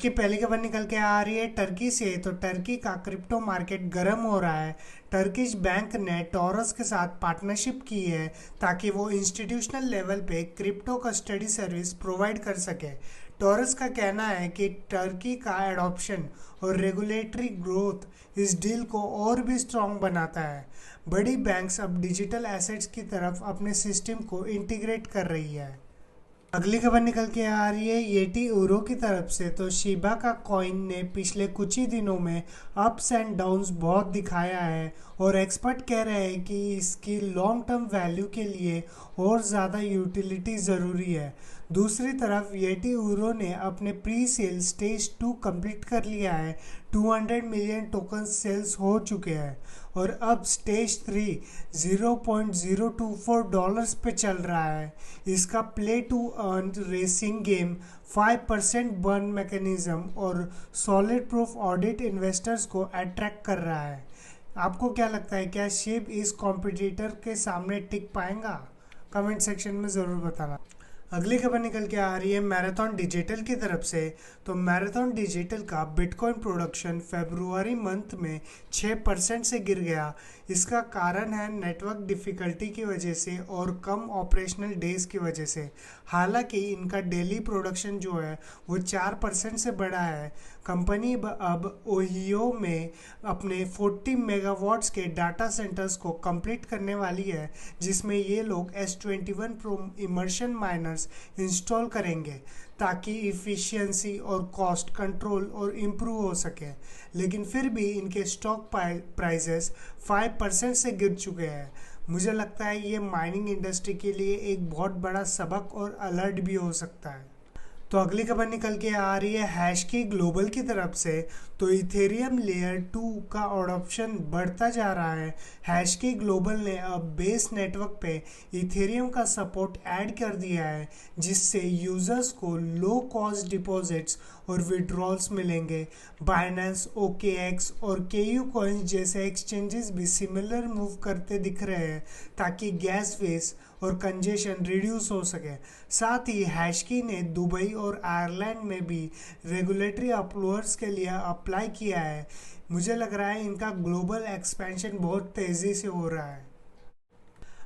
की पहली खबर निकल के आ रही है टर्की से। तो टर्की का क्रिप्टो मार्केट गर्म हो रहा है। टर्किश बैंक ने टॉरस के साथ पार्टनरशिप की है ताकि वो इंस्टीट्यूशनल लेवल पे क्रिप्टो कस्टडी सर्विस प्रोवाइड कर सके। टॉरस का कहना है कि टर्की का एडॉप्शन और रेगुलेटरी ग्रोथ इस डील को और भी स्ट्रॉन्ग बनाता है। बड़ी बैंक्स अब डिजिटल एसेट्स की तरफ अपने सिस्टम को इंटीग्रेट कर रही है। अगली खबर निकल के आ रही है येटी ऊरो की तरफ से। तो शिबा का कॉइन ने पिछले कुछ ही दिनों में अप्स एंड डाउन्स बहुत दिखाया है और एक्सपर्ट कह रहे हैं कि इसकी लॉन्ग टर्म वैल्यू के लिए और ज़्यादा यूटिलिटी ज़रूरी है। दूसरी तरफ येटी ऊरो ने अपने प्री सेल स्टेज 2 कंप्लीट कर लिया है। 200 मिलियन टोकन सेल्स हो चुके हैं और अब स्टेज 3 $0.024 पे चल रहा है। इसका play to earn racing game 5% burn mechanism और सॉलिड प्रूफ ऑडिट इन्वेस्टर्स को अट्रैक्ट कर रहा है। आपको क्या लगता है, क्या शिब इस कॉम्पिटिटर के सामने टिक पाएगा? कमेंट सेक्शन में ज़रूर बताना। अगली खबर निकल के आ रही है मैराथन डिजिटल की तरफ से। तो मैराथन डिजिटल का बिटकॉइन प्रोडक्शन फरवरी मंथ में 6% से गिर गया। इसका कारण है नेटवर्क डिफ़िकल्टी की वजह से और कम ऑपरेशनल डेज की वजह से। हालांकि इनका डेली प्रोडक्शन जो है वो 4% से बढ़ा है। कंपनी अब ओहियो में अपने 40 मेगावाट्स के डाटा सेंटर्स को कंप्लीट करने वाली है, जिसमें ये लोग S21 pro immersion miners install करेंगे ताकि इफ़िशियंसी और कॉस्ट कंट्रोल और इम्प्रूव हो सके। लेकिन फिर भी इनके स्टॉक प्राइसेस 5% से गिर चुके हैं। मुझे लगता है ये माइनिंग इंडस्ट्री के लिए एक बहुत बड़ा सबक और अलर्ट भी हो सकता है। तो अगली खबर निकल के आ रही है हैशकी ग्लोबल की तरफ से। तो इथेरियम लेयर 2 का अडॉप्शन बढ़ता जा रहा है। हैशकी ग्लोबल ने अब बेस नेटवर्क पे इथेरियम का सपोर्ट ऐड कर दिया है, जिससे यूज़र्स को लो कॉस्ट डिपॉजिट्स और विड्रॉल्स मिलेंगे। बाइनेंस, OKX और KU कॉइन्स जैसे एक्सचेंजेस भी सिमिलर मूव करते दिख रहे हैं ताकि गैस वेस्ट और कंजेशन रिड्यूस हो सके। साथ ही हैशकी ने दुबई और आयरलैंड में भी रेगुलेटरी अप्रूवल्स के लिए अप्लाई किया है। मुझे लग रहा है इनका ग्लोबल एक्सपेंशन बहुत तेज़ी से हो रहा है।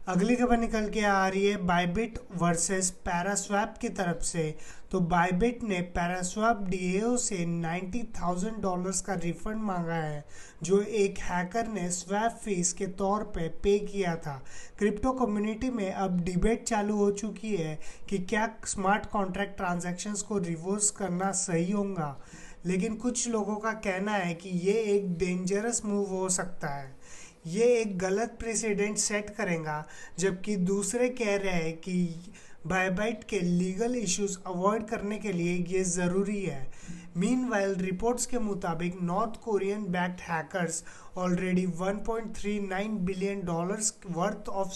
अगली खबर निकल के आ रही है बाइबिट वर्सेस पैरास्वैप की तरफ से। तो बाइबिट ने पैरास्वैप DAO से $90,000 का रिफंड मांगा है, जो एक हैकर ने स्वैप फीस के तौर पे किया था। क्रिप्टो कम्युनिटी में अब डिबेट चालू हो चुकी है कि क्या स्मार्ट कॉन्ट्रैक्ट ट्रांजैक्शंस को रिवर्स करना सही होगा, लेकिन कुछ लोगों का कहना है कि ये एक डेंजरस मूव हो सकता है। ये एक गलत प्रेसिडेंट सेट करेगा, जबकि दूसरे कह रहे हैं कि बाइबिट के लीगल इश्यूज अवॉइड करने के लिए ये ज़रूरी है। मीनवाइल रिपोर्ट्स के मुताबिक north Korean backed hackers already $1.39 billion worth of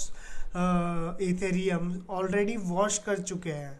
Ethereum already wash कर चुके हैं।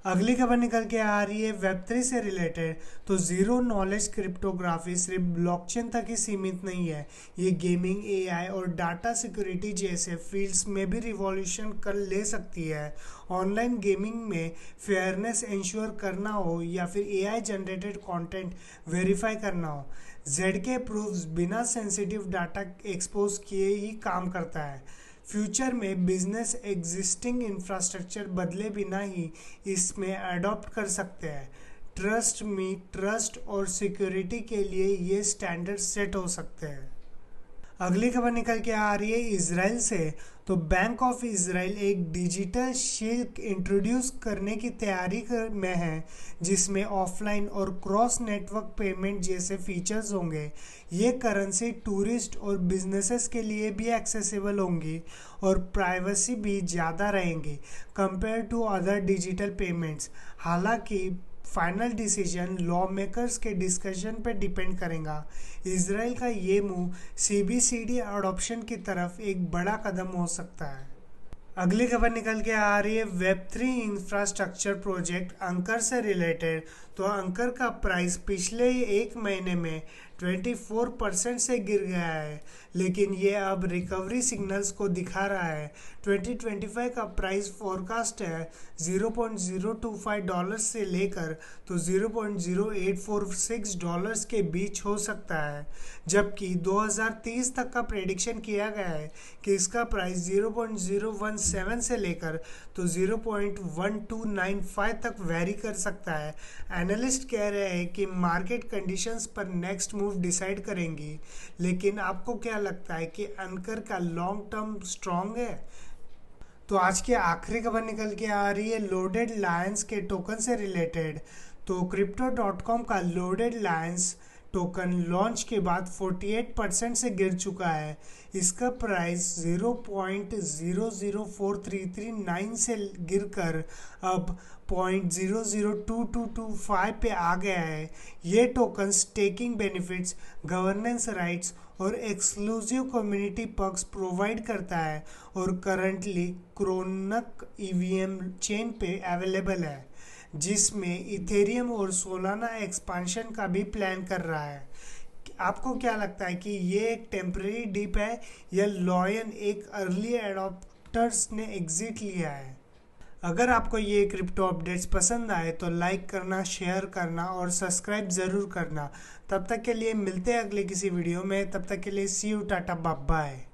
अगली खबर निकल के आ रही है वेब3 से रिलेटेड। तो ज़ीरो नॉलेज क्रिप्टोग्राफी सिर्फ ब्लॉकचेन तक ही सीमित नहीं है, ये गेमिंग, AI और डाटा सिक्योरिटी जैसे फील्ड्स में भी रिवॉल्यूशन कर ले सकती है। ऑनलाइन गेमिंग में फेयरनेस इंश्योर करना हो या फिर AI जनरेटेड कंटेंट वेरीफाई करना हो, ZK प्रूफ्स बिना सेंसिटिव डाटा एक्सपोज किए ही काम करता है। फ्यूचर में बिजनेस एग्जिस्टिंग इंफ्रास्ट्रक्चर बदले बिना ही इसमें अडॉप्ट कर सकते हैं। ट्रस्ट और सिक्योरिटी के लिए ये स्टैंडर्ड सेट हो सकते हैं। अगली खबर निकल के आ रही है इजराइल से। तो बैंक ऑफ इजराइल एक डिजिटल शिल्क इंट्रोड्यूस करने की तैयारी में है, जिसमें ऑफलाइन और क्रॉस नेटवर्क पेमेंट जैसे फीचर्स होंगे। ये करेंसी टूरिस्ट और बिजनेसेस के लिए भी एक्सेसिबल होंगी और प्राइवेसी भी ज़्यादा रहेंगी compare to other digital payments. हालांकि फाइनल डिसीजन लॉ मेकर्स के डिस्कशन पे डिपेंड करेगा। इजराइल का ये मूव CBCD अडॉप्शन की तरफ एक बड़ा कदम हो सकता है। अगली खबर निकल के आ रही है वेब3 इंफ्रास्ट्रक्चर प्रोजेक्ट अंकर से रिलेटेड। तो अंकर का प्राइस पिछले एक महीने में 24% से गिर गया है, लेकिन ये अब रिकवरी सिग्नल्स को दिखा रहा है। 2025 का प्राइस फोरकास्ट है $0.025 से लेकर तो $0.0846 के बीच हो सकता है, जबकि 2030 तक का प्रेडिक्शन किया गया है कि इसका प्राइस 0.017 से लेकर तो 0.1295 तक वेरी कर सकता है। एनालिस्ट कह रहे हैं कि मार्केट कंडीशंस पर नेक्स्ट मूव डिसाइड करेंगी, लेकिन आपको क्या लगता है कि एंकर का लॉन्ग टर्म स्ट्रॉन्ग है? तो आज की आखिरी खबर निकल के आ रही है लोडेड लायंस के टोकन से रिलेटेड। तो Crypto.com का लोडेड लायंस टोकन लॉन्च के बाद 48% से गिर चुका है। इसका प्राइस 0.004339 से गिरकर अब 0.002225 पे आ गया है। ये token staking benefits, governance rights और एक्सक्लूसिव कम्युनिटी पर्क्स प्रोवाइड करता है और करंटली क्रोनक ईवीएम चेन पे अवेलेबल है, जिसमें इथेरियम और सोलाना एक्सपांशन का भी प्लान कर रहा है। आपको क्या लगता है कि ये एक टेम्परेरी डिप है या लॉयन एक अर्ली एडॉप्टर्स ने एग्जिट लिया है? अगर आपको ये क्रिप्टो अपडेट्स पसंद आए तो लाइक करना, शेयर करना और सब्सक्राइब ज़रूर करना। तब तक के लिए मिलते हैं अगले किसी वीडियो में। तब तक के लिए सी यू, टाटा, बाय बाय।